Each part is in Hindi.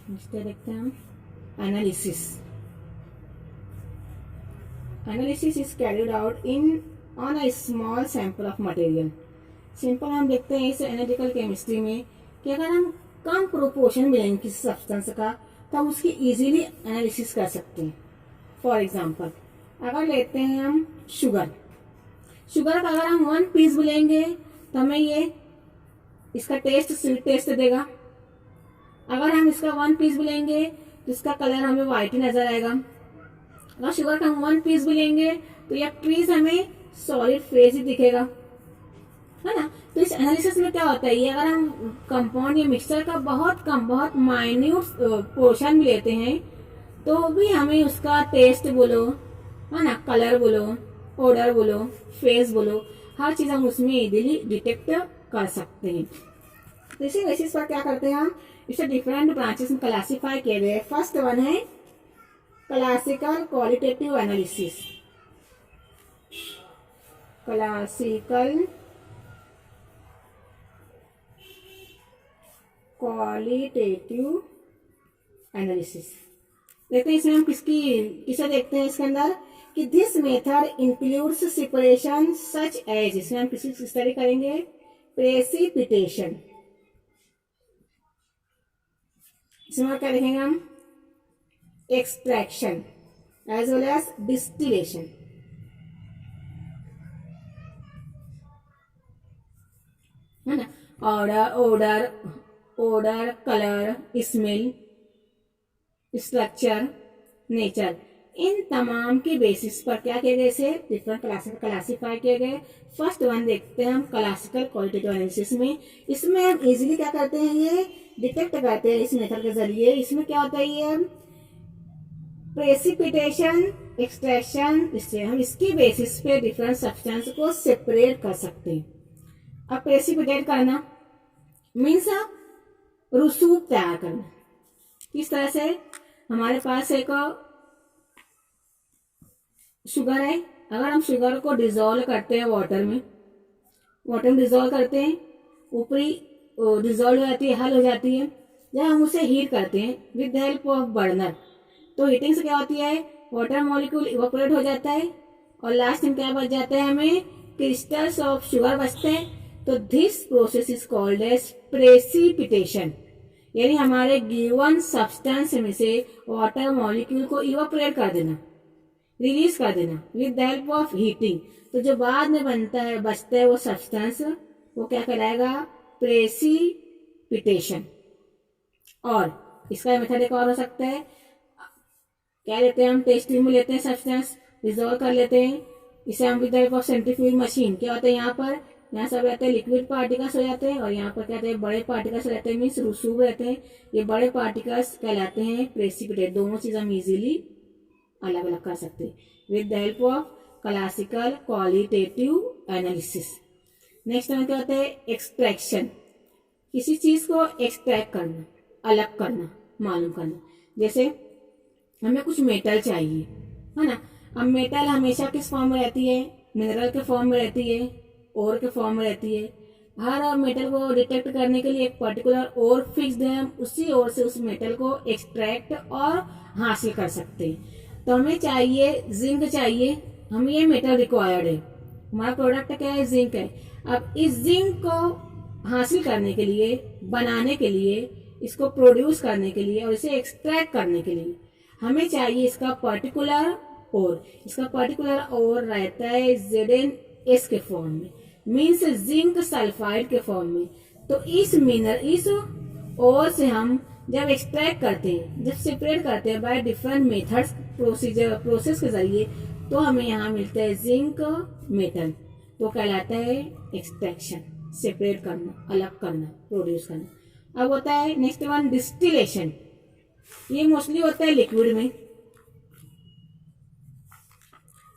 नेक्स्ट देखते हैं हम analysis. Analysis is carried out in on a small sample of material. Simple हम देखते हैं इस एनालिटिकल केमिस्ट्री में कि अगर हम कम प्रोपोर्शन मिलेंगे किसी सब्सटेंस का तो हम उसकी इजीली एनालिसिस कर सकते हैं। फॉर एग्जांपल अगर लेते हैं हम शुगर का अगर हम 1 पीस लेंगे तो हमें ये इसका टेस्ट स्वीट टेस्ट देगा। अगर हम इसका 1 पीस भी लेंगे तो इसका कलर हमें व्हाइट ही नजर आएगा। अगर शुगर का हम 1 पीस भी लेंगे तो यह पीस हमें सॉलिड फेस ही दिखेगा, है ना। तो इस एनालिसिस में क्या होता है, ये अगर हम कंपाउंड या मिक्सचर का बहुत माइन्यूट पोर्शन भी लेते हैं तो भी हमें उसका टेस्ट बोलो, है ना, कलर बोलो, ऑर्डर बोलो, फेस बोलो, हर चीज हम उसमें इजीली डिटेक्ट कर सकते हैं। तो इसी बेसिस पर क्या करते हैं हम, इसे डिफरेंट ब्रांचेस में क्लासीफाई किए गए। फर्स्ट वन है classical qualitative analysis. Classical qualitative analysis देखते हैं। इसमें हम किसे देखते हैं इसके अंदर कि this method includes separation such as, इसमें हम किसी स्टडी करेंगे प्रेसिपिटेशन। इसमें क्या देखेंगे हम, extraction as well as distillation, है ना। Odour, colour, smell, structure, nature, इन तमाम के बेसिस पर क्या किए गए, इसे डिफरेंट क्लासेस में क्लासीफाई किए गए। फर्स्ट वन देखते हैं हम क्लासिकल क्वालिटेटिव एनालिसिस में। इसमें हम इजीली क्या करते हैं, ये डिटेक्ट करते हैं इस मेथड के जरिए। इसमें क्या होता है, ये प्रेसिपिटेशन, एक्सट्रैक्शन, इससे हम इसकी बेसिस पे डिफरेंट सब्सटेंस को सेपरेट कर सकते हैं। अब प्रेसिपिटेट करना मीन्स रसूख तैयार करना। किस तरह से, हमारे पास एक शुगर है, अगर हम शुगर को डिजोल्व करते हैं वाटर में डिजोल्व करते हैं, ऊपरी डिजोल्व हो जाती है, हल हो जाती है। जब हम उसे हीट करते हैं with the help of burner, तो हीटिंग से क्या होती है, वाटर मॉलिक्यूल इवेपोरेट हो जाता है और लास्ट में क्या बच जाता है, हमें क्रिस्टल्स ऑफ शुगर बचते हैं। तो this process is called as precipitation, यानी हमारे गिवन सब्सटेंस में से वाटर मॉलिक्यूल को इवेपोरेट कर देना, रिलीज कर देना with the help of heating. तो जो बाद में बचता है वो सब्सटेंस, वो क्या कहलाएगा, प्रेसिपिटेशन। और इसका मेथड एक और हो सकता है, क्या लेते हैं हम, टेस्ट ट्यूब में लेते हैं सब्सटेंस, डिजोल्व कर लेते हैं, इसे हम with the help of centrifuge machine, क्या होता है यहाँ सब रहते हैं लिक्विड पार्टिकल्स हो जाते हैं और यहाँ पर क्या कहते हैं बड़े पार्टिकल्स रहते हैं, मीन्स रसूख रहते हैं। ये बड़े पार्टिकल्स कहलाते हैं प्रेसिपिटेट। दोनों चीज हम इजीली अलग अलग कर सकते हैं with the help of classical qualitative analysis. Next में क्या होता है, एक्सट्रैक्शन, किसी चीज को एक्सट्रैक्ट करना, अलग करना, मालूम करना। जैसे हमें कुछ मेटल चाहिए, है ना। अब मेटल हमेशा किस फॉर्म में रहती है, मिनरल के फॉर्म में रहती है, ओर के फॉर्म में रहती है। हर मेटल को डिटेक्ट करने के लिए एक पर्टिकुलर ओर फिक्स्ड है, हम उसी ओर से उस मेटल को एक्सट्रैक्ट और हासिल कर सकते हैं। तो हमें चाहिए जिंक चाहिए, हमें ये मेटल रिक्वायर्ड है, हमारा प्रोडक्ट क्या है, जिंक है। अब इस जिंक को हासिल करने के लिए, बनाने के लिए, इसको प्रोड्यूस करने के लिए और इसे एक्सट्रैक्ट करने के लिए हमें चाहिए इसका पर्टिकुलर ओर। इसका पर्टिकुलर ओर रहता है ZnS के फॉर्म में, मीन्स जिंक सल्फाइड के फॉर्म में। तो इस ओर से हम जब एक्सट्रैक्ट करते हैं, जब सेपरेट करते हैं बाय डिफरेंट मेथड्स, प्रोसेस के जरिए, तो हमें यहाँ मिलता है जिंक मेटल। तो कहलाता है एक्सट्रैक्शन, सेपरेट करना, अलग करना, प्रोड्यूस करना। अब होता है नेक्स्ट वन डिस्टिलेशन, ये मोस्टली होता है लिक्विड में।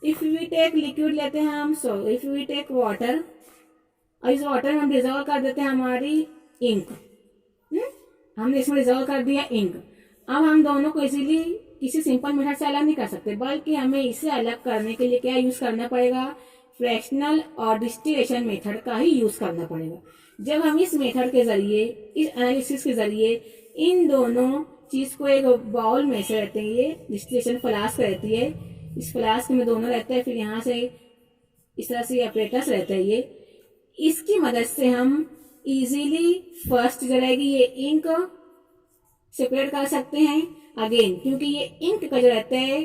इफ वी टेक लिक्विड लेते हैं हम, so if we take water और इस वाटर में हम डिजोल्व कर देते हैं हमारी इंक, हमने इसमें डिजोल्व कर दिया इंक। अब हम दोनों को इजीली किसी सिंपल मेथड से अलग नहीं कर सकते, बल्कि हमें इसे अलग करने के लिए क्या यूज करना पड़ेगा, फ्रैक्शनल और डिस्टिलेशन मेथड का ही यूज करना पड़ेगा। जब हम इस मेथड के जरिए, इस एनालिसिस के जरिए इन दोनों चीज को एक बाउल में से रहते हैं, ये डिस्टिलेशन फ्लास्क रहती है, इस फ्लास्क में दोनों रहते हैं, फिर यहाँ से इस तरह से अपरेटस रहता है ये, इसकी मदद से हम इजीली फर्स्ट जो रहेगी ये इंक सेपरेट कर सकते हैं। अगेन क्योंकि ये इंक का जो रहता है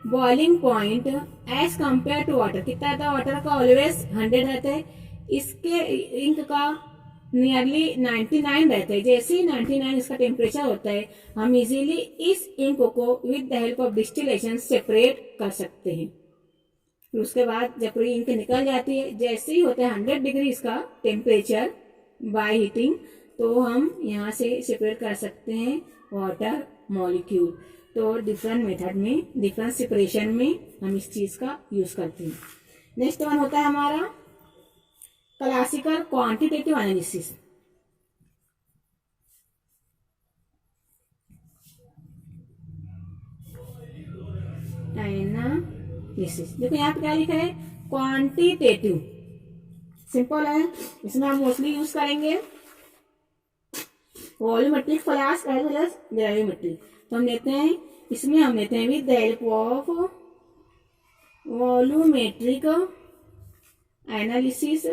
boiling point as compare to water, कितना रहता है वाटर का ऑलवेज 100 रहता है, इसके इंक का नियरली 99 रहता है। जैसे ही 99 इसका टेम्परेचर होता है हम इजीली इस इंक को with the help of distillation separate कर सकते हैं। फिर उसके बाद जब पूरी इंक निकल जाती है, जैसे ही होता है 100 डिग्री इसका टेम्परेचर बाय हीटिंग, तो हम यहाँ से सेपरेट कर सकते हैं वाटर मॉलिक्यूल। तो डिफरेंट मेथड में, डिफरेंट सेपरेशन में हम इस चीज का यूज करते हैं। नेक्स्ट वन होता है हमारा क्लासिकल क्वांटिटेटिव एनालिसिस। एनालिसिस देखो यहाँ पे क्या लिखा है, क्वांटिटेटिव, सिंपल है, इसमें हम मोस्टली यूज करेंगे volumetric flask as well as gravimetric. तो हम लेते हैं, इसमें हम लेते हैं with the help of volumetric analysis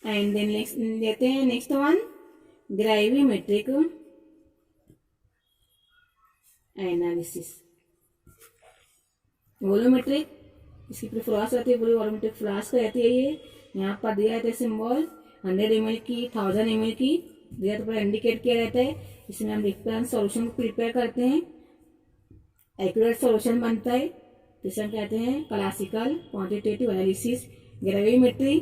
and then लेते हैं next one gravimetric analysis. Volumetric इसकी पूरी फ्लास्क रहती है, पूरी वॉल्यूमेट्रिक फ्लास्क रहती है, ये यहाँ पर दिया रहता है सिंबल 100 ml की, 1000 ml की दिया तो इंडिकेट किया रहता है। इसमें हम डिफरेंट सॉल्यूशन प्रिपेयर करते हैं, एक्यूरेट सॉल्यूशन बनता है, जिसे हम कहते हैं क्लासिकल क्वांटिटेटिव एनालिसिस। ग्रेविमेट्री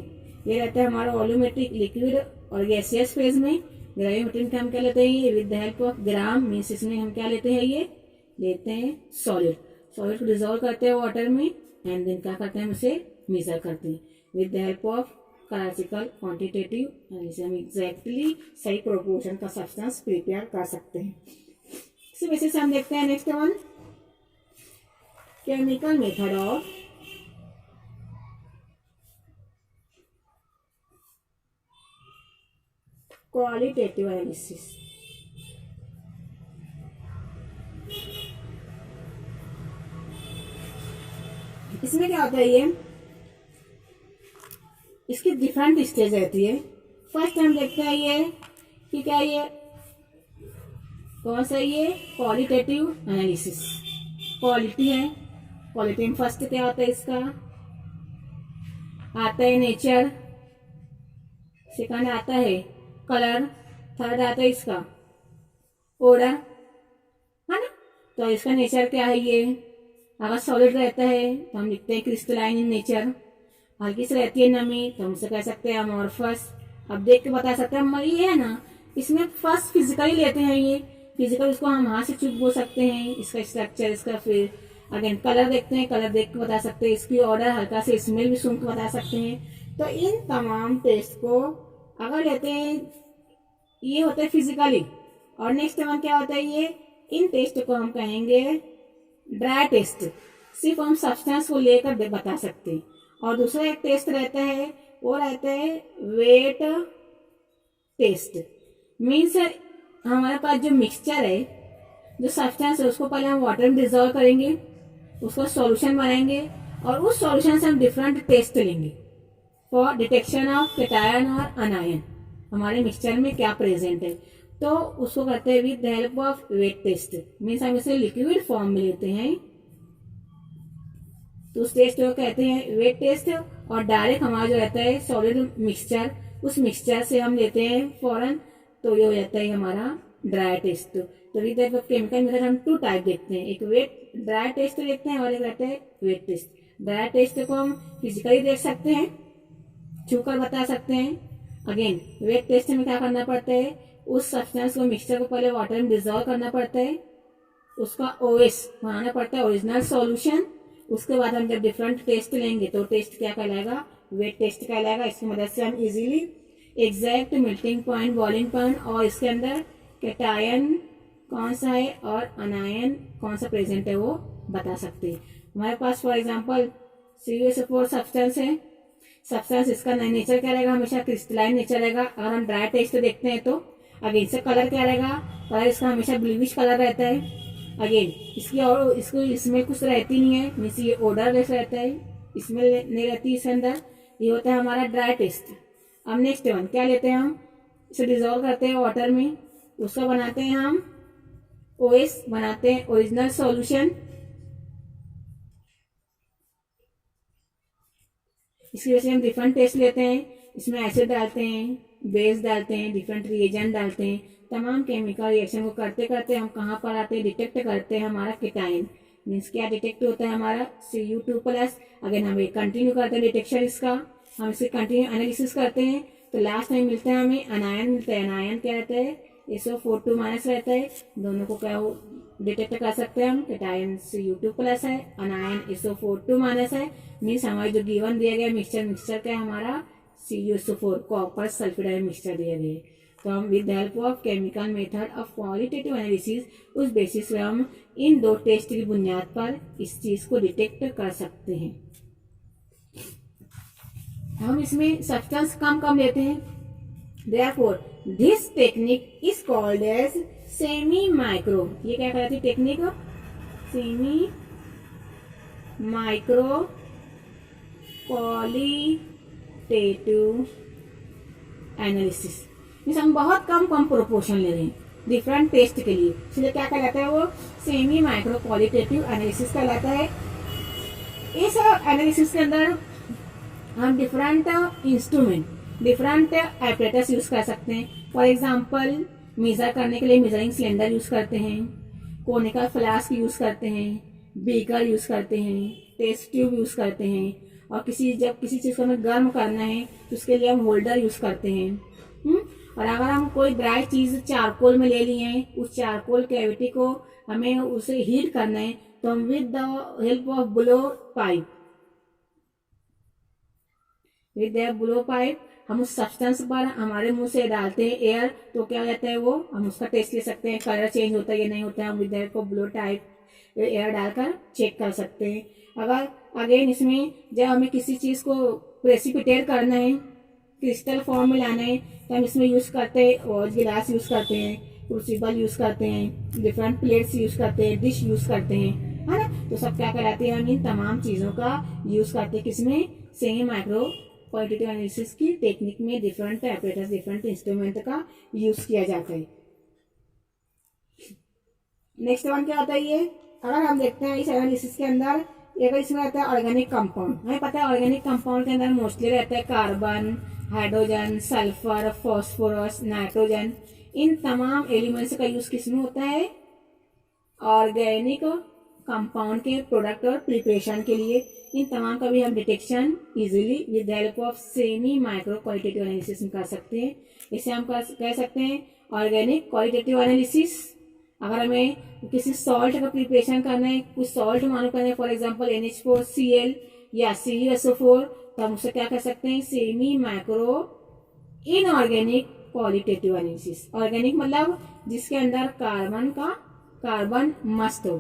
ये रहता है हमारा वॉल्यूमेट्रिक लिक्विड और गैसियस फेज में। ग्रेविमेट्री में हम क्या लेते हैं, ये with the help of gram means इसमें हम क्या लेते हैं, ये लेते हैं सॉलिड, सॉलिड को डिजोल्व करते हैं वाटर में एंड देन क्या करते हैं, उसे मेजर करते हैं with the help of classical quantitative analysis. हम एग्जैक्टली सही प्रोपोर्शन का सब्सटेंस प्रिपेयर कर सकते हैं। इसी वजह से हम देखते हैं next one chemical method of qualitative analysis. इसमें क्या होता है, ये इसकी डिफरेंट स्टेज रहती है। फर्स्ट हम देखते हैं ये कि क्या ये कौन सा, ये क्वालिटेटिव एनालिसिस, क्वालिटी है। क्वालिटी में फर्स्ट क्या होता है, इसका आता है नेचर, सेकंड आता है कलर, थर्ड आता है इसका ओडर, है ना। तो इसका नेचर क्या है, ये अगर सॉलिड रहता है तो हम लिखते हैं क्रिस्टलाइन इन नेचर, हल्की से रहती है नमी तो हमसे कह सकते हैं अमोर्फस। अब देख के बता सकते हैं हम, ये है ना, इसमें फर्स्ट फिजिकली लेते हैं, ये फिजिकल इसको हम हाथ से चुप बोल सकते हैं, इसका स्ट्रक्चर, इसका फिर अगेन कलर देखते हैं, कलर देख के बता सकते हैं, इसकी ऑर्डर, हल्का से स्मेल भी सूंघ के बता सकते हैं। तो इन तमाम टेस्ट को अगर लेते हैं, ये होता है फिजिकली। और नेक्स्ट वन क्या होता है, ये इन टेस्ट को हम कहेंगे ड्राई टेस्ट, सिर्फ हम सब्सटेंस को लेकर बता सकते हैं। और दूसरा एक टेस्ट रहता है, वो रहता है वेट टेस्ट। मीन्स हमारे पास जो मिक्सचर है, जो सब्सटेंस है, उसको पहले हम वाटर में डिजोल्व करेंगे, उसको सॉल्यूशन बनाएंगे और उस सॉल्यूशन से हम डिफरेंट टेस्ट लेंगे फॉर डिटेक्शन ऑफ कैटायन और अनायन, हमारे मिक्सचर में क्या प्रेजेंट है। तो उसको करते हैं with the help of wet test. Means हम इसे लिक्विड फॉर्म में लेते हैं तो उस टेस्ट को कहते हैं वेट टेस्ट। और डायरेक्ट हमारा जो रहता है सॉलिड मिक्सचर, उस मिक्सचर से हम लेते हैं फौरन, तो ये हो जाता है हमारा ड्राई टेस्ट। तो with the help of chemical method हम 2 टाइप देखते हैं, एक वेट ड्राई टेस्ट देखते हैं और एक रहता है वेट टेस्ट। ड्राई टेस्ट को हम फिजिकली देख सकते हैं, छूकर बता सकते हैं। अगेन वेट टेस्ट में क्या करना पड़ता है, उस सब्सटेंस को, मिक्सचर को पहले वाटर में डिजोल्व करना पड़ता है, उसका ओएस बनाना पड़ता है, ओरिजिनल सॉल्यूशन। उसके बाद हम जब डिफरेंट टेस्ट लेंगे तो टेस्ट क्या कहलाएगा, वेट टेस्ट कहलाएगा। इसकी मदद से हम easily exact melting point, boiling point और इसके अंदर कैटायन कौन सा है और अनायन कौन सा प्रेजेंट है वो बता सकते हैं। हमारे पास फॉर एग्जांपल CuSO4 सब्सटेंस है, सब्सटेंस इसका नेचर क्या रहेगा, हमेशा क्रिस्टलाइन नेचर रहेगा। अगर हम ड्राई टेस्ट देखते हैं तो अगेन से कलर क्या रहेगा, कलर इसका हमेशा ब्लूइश कलर रहता है। अगेन इसकी और इसको इसमें कुछ रहती नहीं है, मीन्स ये ओडरलेस रहता है, इसमें नहीं रहती इसके अंदर। ये होता है हमारा ड्राई टेस्ट। अब नेक्स्ट वन क्या लेते हैं हम, इसे डिजोल्व करते हैं वाटर में, उसका बनाते हैं हम OS, बनाते हैं ओरिजिनल सॉल्यूशन। इसकी वजह से हम डिफरेंट टेस्ट लेते हैं, इसमें एसिड डालते हैं, बेस डालते हैं, डिफरेंट रिएजेंट डालते हैं, तमाम केमिकल रिएक्शन को करते करते हम कहाँ पर आते हैं, डिटेक्ट करते हैं हमारा कीटाइन। मीन्स क्या डिटेक्ट होता है हमारा Cu2+। अगर हम कंटिन्यू करते हैं डिटेक्शन इसका, हम इसे कंटिन्यू एनालिसिस करते हैं तो लास्ट में मिलता है हमें अनायन मिलता है। अनायन क्या रहता है, SO4 2- रहता है। दोनों को क्या डिटेक्ट कर सकते हैं हम, कीटाइन Cu2+ है, अनायन SO4 है। मीन्स हमारे जो गिवन दिया गया मिक्सचर क्या है हमारा CuSO4 कॉपर सल्फेट मिक्सचर दिया गया है। तो हम with help of chemical method of qualitative analysis, उस बेसिस पे हम इन दो टेस्ट की बुनियाद पर इस चीज को डिटेक्ट कर सकते हैं। हम इसमें सब्सटेंस कम कम लेते हैं। Therefore, this technique is called as semi micro. ये क्या कहलाती है technique, semi micro qualitative analysis. Means हम बहुत कम प्रोपोर्शन ले रहे हैं डिफरेंट टेस्ट के लिए, इसलिए क्या कहलाता है वो सेमी माइक्रो क्वालिटेटिव एनालिसिस कहलाता है। इस एनालिसिस के अंदर हम different instrument, different apparatus use कर सकते हैं। फॉर एग्जांपल मेजर करने के लिए मेजरिंग सिलेंडर यूज करते हैं, कोनिकल फ्लास्क यूज करते हैं, बीकर यूज करते हैं, टेस्ट ट्यूब यूज करते हैं, और जब किसी चीज को हमें गर्म करना है तो उसके लिए हम होल्डर यूज करते हैं। और अगर हम कोई ड्राई चीज चारकोल में ले लिए हैं, उस चारकोल कैविटी को हमें उसे हीट करना है तो हम with the help of blow pipe, with the blow pipe हम उस सब्सटेंस पर हमारे मुंह से डालते हैं एयर, तो क्या हो जाता है वो, हम उसका टेस्ट ले सकते हैं, कलर चेंज होता है या नहीं होता है, हम with the help of blow type air डालकर चेक कर सकते हैं। अगर अगेन इसमें जब हमें किसी चीज को प्रेसिपिटेट करना है, क्रिस्टल फॉर्म में लाना है, तो हम इसमें यूज करते हैं और गिलास यूज करते हैं, क्रूसिबल यूज करते हैं, डिफरेंट प्लेट्स यूज करते हैं, डिश यूज करते हैं, है ना। तो सब क्या कहलाते हैं, हम इन तमाम चीजों का यूज करते हैं किसमें, सेमी माइक्रो क्वालिटेटिव एनालिसिस की टेक्निक में डिफरेंट एपरेटस, डिफरेंट इंस्ट्रूमेंट का यूज किया जाता है। नेक्स्ट वन क्या होता है ये, अगर हम देखते हैं इस एनालिसिस के अंदर, अगर इसमें रहता है ऑर्गेनिक कंपाउंड, हमें पता है ऑर्गेनिक कंपाउंड के अंदर मोस्टली रहता है carbon, hydrogen, sulphur, phosphorus, nitrogen. इन तमाम एलिमेंट्स का यूज किसमें होता है, ऑर्गेनिक कंपाउंड के प्रोडक्ट और प्रिपरेशन के लिए। इन तमाम का भी हम detection easily with help of semi micro qualitative analysis में कर सकते हैं। इसे हम कह सकते हैं ऑर्गेनिक क्वालिटेटिव एनालिसिस। अगर हमें किसी सॉल्ट का प्रिपरेशन करना है, कुछ सॉल्ट मालूम करना है, फॉर एग्जांपल NH4Cl या CuSO4, तो हम उसे क्या कर सकते हैं, semi micro inorganic qualitative analysis. Organic मतलब जिसके अंदर कार्बन मस्ट हो,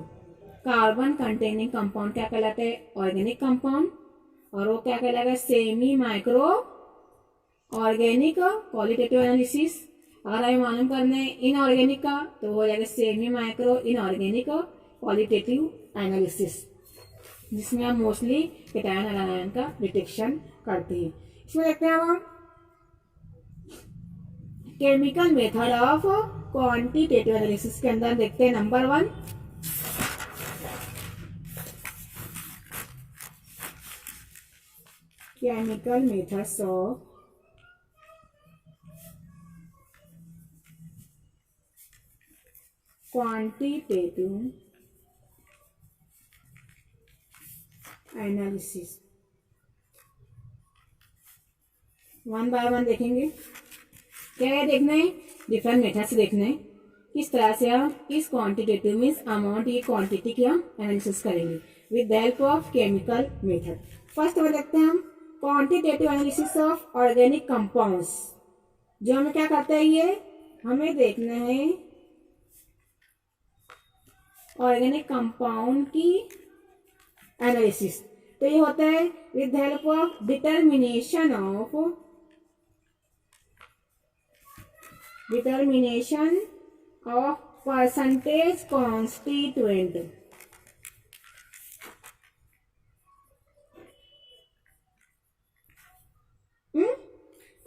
कार्बन कंटेनिंग कंपाउंड क्या कहलाता है, ऑर्गेनिक कंपाउंड, और वो क्या कहलाएगा, semi micro organic qualitative analysis. अगर हमें मालूम करना है इनऑर्गेनिक का, तो हो जाएगा semi micro inorganic qualitative analysis, जिसमें हम मोस्टली कीटायन और अनायन का डिटेक्शन करते हैं। इसमें देखते हैं हम chemical method of quantitative analysis के अंदर देखते हैं number 1, chemical methods of quantitative analysis. One by one देखेंगे। क्या देखना है, डिफरेंट मेथड से देखना है किस तरह से हम इस क्वांटिटेटिव मीन्स अमाउंट, ये क्वांटिटी की हम एनालिसिस करेंगे with the help of chemical method. First में देखते हैं हम quantitative analysis of organic compounds. जो हमें क्या करता है, ये हमें देखना है ऑर्गेनिक कंपाउंड की एनालिसिस। तो ये होता है with the help of determination of percentage constituent.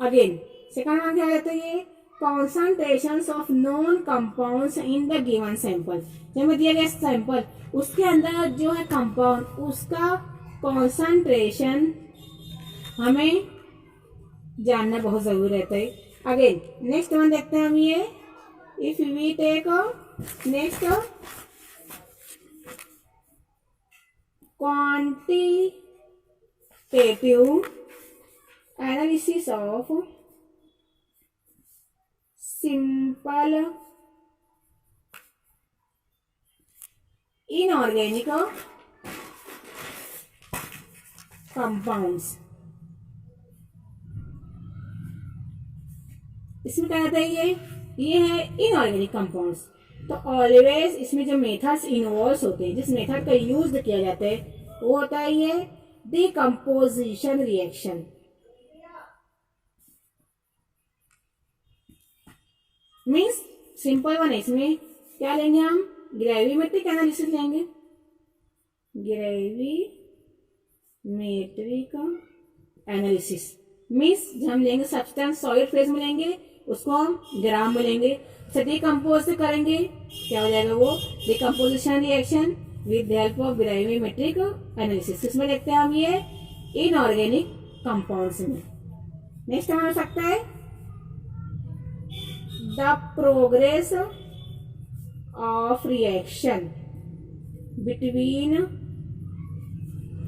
Again second one क्या कहते हैं, ये concentrations of non compounds in the given sample. जब हमें दिया गया सैंपल, उसके अंदर जो है कंपाउंड, उसका कॉन्सेंट्रेशन हमें जानना बहुत जरूरी रहता है। अगेन नेक्स्ट वन देखते हैं हम ये, if we take next quantitative analysis of simple inorganic compounds. इसमें क्या रहता है, ये है इनऑर्गेनिक कंपाउंड्स। तो ऑलवेज इसमें जो मेथड्स इन्वॉल्व होते हैं, जिस मेथड का यूज किया जाता है, वो होता है ये decomposition reaction. Means simple one है, इसमें क्या लेंगे हम, ग्रेविमेट्रिक एनालिसिस लेंगे। ग्रेविमेट्रिक एनालिसिस मीन्स हम लेंगे सब्सटेंस सॉलिड फेज में लेंगे, उसको हम ग्राम में लेंगे, डिकम्पोज करेंगे, क्या हो जाएगा वो decomposition reaction with help of gravimetric analysis. इसमें देखते हैं हम ये इनऑर्गेनिक कंपाउंड्स में। नेक्स्ट हमारा हो सकता है the progress of reaction between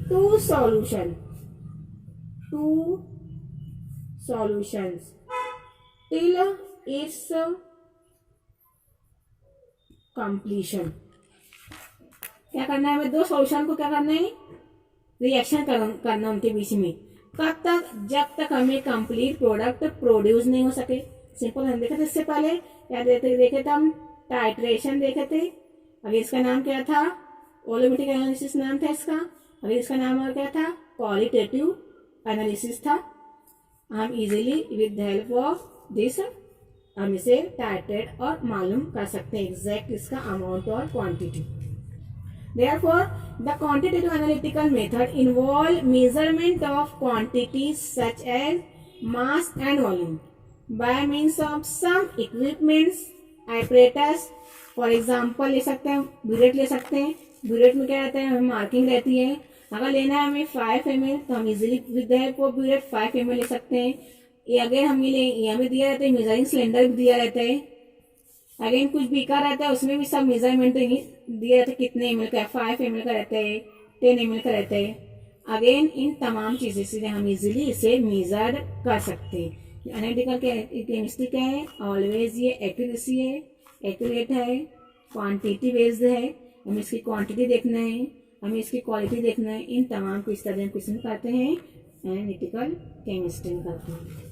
two solutions till its completion। क्या करना है हमें, दो सॉल्यूशन को क्या करना है, रिएक्शन करना उनके बीच में। कब तक, जब तक हमें कंप्लीट प्रोडक्ट प्रोड्यूस नहीं हो सके। सिंपल हम देखे थे इससे पहले, क्या देखे थे हम, टाइट्रेशन देखे थे। अभी इसका नाम क्या था, वॉल्यूमेट्रिक एनालिसिस नाम था इसका। अभी इसका नाम और क्या था, क्वालिटेटिव एनालिसिस था। हम easily with help of this हम इसे टाइट्रेट और मालूम कर सकते हैं एग्जैक्ट इसका अमाउंट और quantity. Therefore, the quantitative analytical method involve measurement of quantities such as mass and volume by means of some equipments, apparatus। For example ले सकते हैं, ब्यूरेट ले सकते हैं। ब्यूरेट में क्या रहता है, हमें मार्किंग रहती है। अगर लेना है हमें 5 ml तो हम easily with help of burette 5 ml ले सकते हैं। ये अगर हमें दिया रहता है, मेजरिंग सिलेंडर भी दिया रहता है। अगेन कुछ बीकर रहता है, उसमें भी सब मेजरमेंट दिया रहता है, कितने ml का है, 5 ml का रहता है, 10 ml का रहता है। अगेन इन तमाम चीजें से हम इजीली इसे मेजर कर सकते हैं। एनालिटिकल केमिस्ट्री क्या है, ऑलवेज ये एक्यूरेसी है, एक्यूरेट है, क्वांटिटी बेस्ड है। हमें इसकी क्वांटिटी देखना है, हमें इसकी क्वालिटी देखना है। इन तमाम को इस तरह हम क्वेश्चन करते हैं, एनालिटिकल केमिस्ट्री करते हैं।